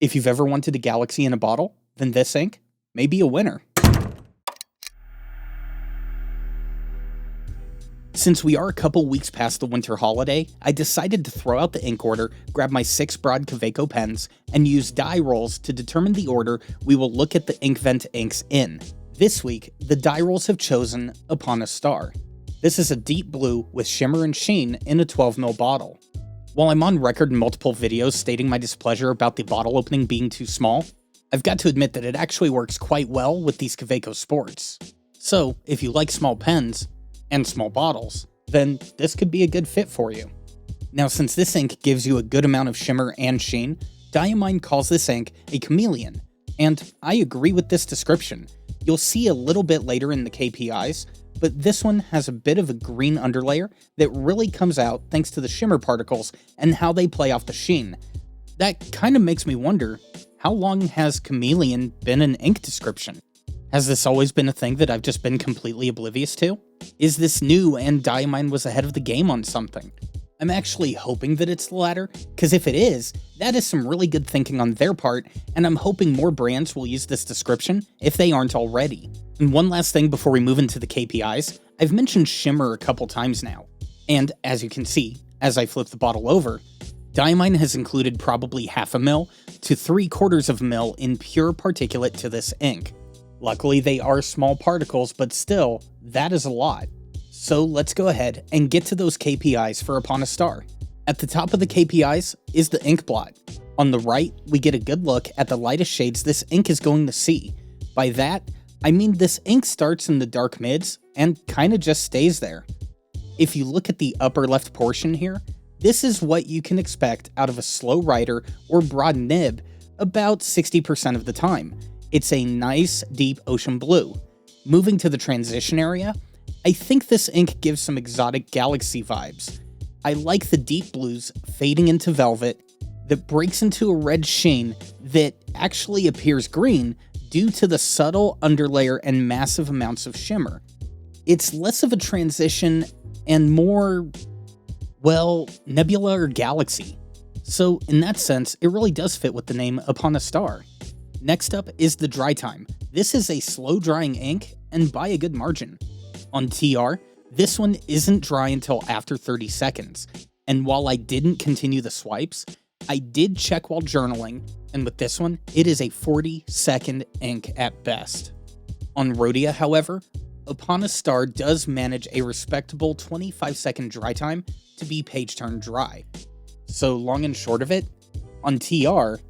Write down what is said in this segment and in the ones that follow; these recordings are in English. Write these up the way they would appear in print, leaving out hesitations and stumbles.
If you've ever wanted a galaxy in a bottle, then this ink may be a winner. Since we are a couple weeks past the winter holiday, I decided to throw out the ink order, grab my 6 broad Kaweco pens, and use die rolls to determine the order we will look at the Inkvent inks in. This week, the die rolls have chosen Upon a Star. This is a deep blue with shimmer and sheen in a 12ml bottle. While I'm on record in multiple videos stating my displeasure about the bottle opening being too small, I've got to admit that it actually works quite well with these Kaweco Sports. So, if you like small pens, and small bottles, then this could be a good fit for you. Now, since this ink gives you a good amount of shimmer and sheen, Diamine calls this ink a chameleon, and I agree with this description. You'll see a little bit later in the KPIs, but this one has a bit of a green underlayer that really comes out thanks to the shimmer particles and how they play off the sheen. That kind of makes me wonder, how long has chameleon been an ink description? Has this always been a thing that I've just been completely oblivious to? Is this new and Diamine was ahead of the game on something? I'm actually hoping that it's the latter, because if it is, that is some really good thinking on their part, and I'm hoping more brands will use this description if they aren't already. And one last thing before we move into the KPIs, I've mentioned shimmer a couple times now, and as you can see, as I flip the bottle over, Diamine has included probably 1/2 ml to 3/4 ml in pure particulate to this ink. Luckily, they are small particles, but still, that is a lot. So let's go ahead and get to those KPIs for Upon a Star. At the top of the KPIs is the ink blot. On the right, we get a good look at the lightest shades this ink is going to see. By that, I mean this ink starts in the dark mids and kinda just stays there. If you look at the upper left portion here, this is what you can expect out of a slow writer or broad nib about 60% of the time. It's a nice, deep ocean blue. Moving to the transition area, I think this ink gives some exotic galaxy vibes. I like the deep blues fading into velvet that breaks into a red sheen that actually appears green due to the subtle underlayer and massive amounts of shimmer. It's less of a transition and more, well, nebula or galaxy. So in that sense, it really does fit with the name Upon a Star. Next up is the dry time. This is a slow drying ink and by a good margin. On TR, this one isn't dry until after 30 seconds. And while I didn't continue the swipes, I did check while journaling, and with this one, it is a 40-second ink at best. On Rhodia, however, Upon a Star does manage a respectable 25-second dry time to be page turn dry. So long and short of it, on TR,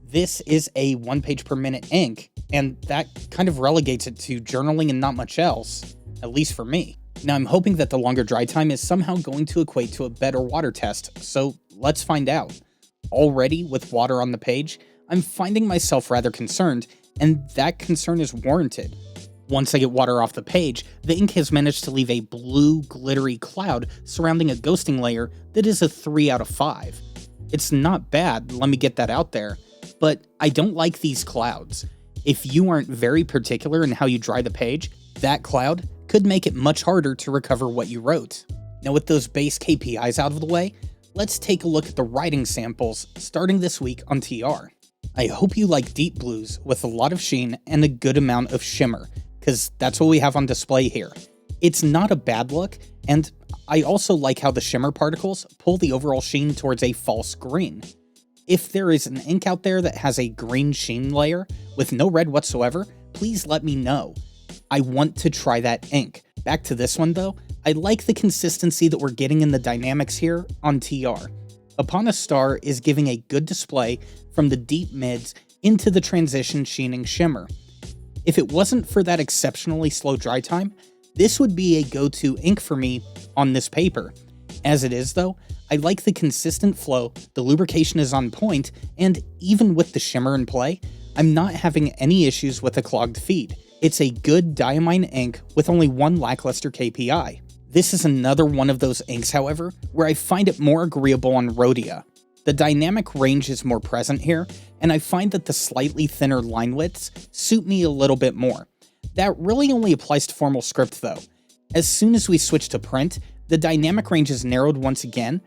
this is a 1 page per minute ink, and that kind of relegates it to journaling and not much else, at least for me. Now I'm hoping that the longer dry time is somehow going to equate to a better water test, so let's find out. Already, with water on the page, I'm finding myself rather concerned, and that concern is warranted. Once I get water off the page, the ink has managed to leave a blue, glittery cloud surrounding a ghosting layer that is a 3 out of 5. It's not bad, let me get that out there. But I don't like these clouds. If you aren't very particular in how you dry the page, that cloud could make it much harder to recover what you wrote. Now with those base KPIs out of the way, let's take a look at the writing samples starting this week on TR. I hope you like deep blues with a lot of sheen and a good amount of shimmer, because that's what we have on display here. It's not a bad look, and I also like how the shimmer particles pull the overall sheen towards a false green. If there is an ink out there that has a green sheen layer with no red whatsoever, please let me know. I want to try that ink. Back to this one though, I like the consistency that we're getting in the dynamics here on TR. Upon a Star is giving a good display from the deep mids into the transition sheening shimmer. If it wasn't for that exceptionally slow dry time, this would be a go-to ink for me on this paper. As it is though, I like the consistent flow, the lubrication is on point, and even with the shimmer in play, I'm not having any issues with a clogged feed. It's a good Diamine ink with only one lackluster KPI. This is another one of those inks, however, where I find it more agreeable on Rhodia. The dynamic range is more present here, and I find that the slightly thinner line widths suit me a little bit more. That really only applies to formal script though. As soon as we switch to print, the dynamic range is narrowed once again,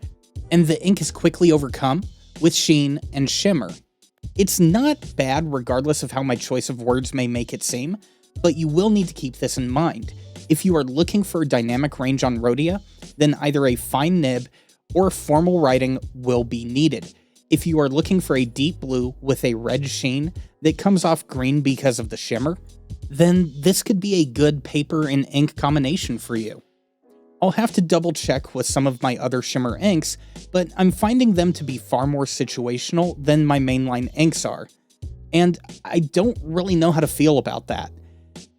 and the ink is quickly overcome with sheen and shimmer. It's not bad regardless of how my choice of words may make it seem, but you will need to keep this in mind. If you are looking for a dynamic range on Rhodia, then either a fine nib or formal writing will be needed. If you are looking for a deep blue with a red sheen that comes off green because of the shimmer, then this could be a good paper and ink combination for you. I'll have to double check with some of my other shimmer inks, but I'm finding them to be far more situational than my mainline inks are, and I don't really know how to feel about that.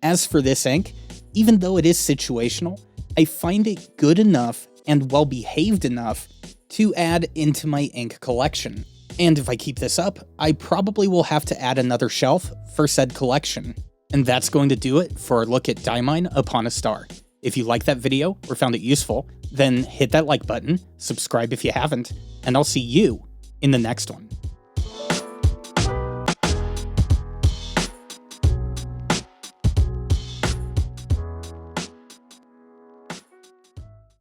As for this ink, even though it is situational, I find it good enough and well behaved enough to add into my ink collection. And if I keep this up, I probably will have to add another shelf for said collection. And that's going to do it for our look at Diamine Upon a Star. If you liked that video or found it useful, then hit that like button, subscribe if you haven't, and I'll see you in the next one.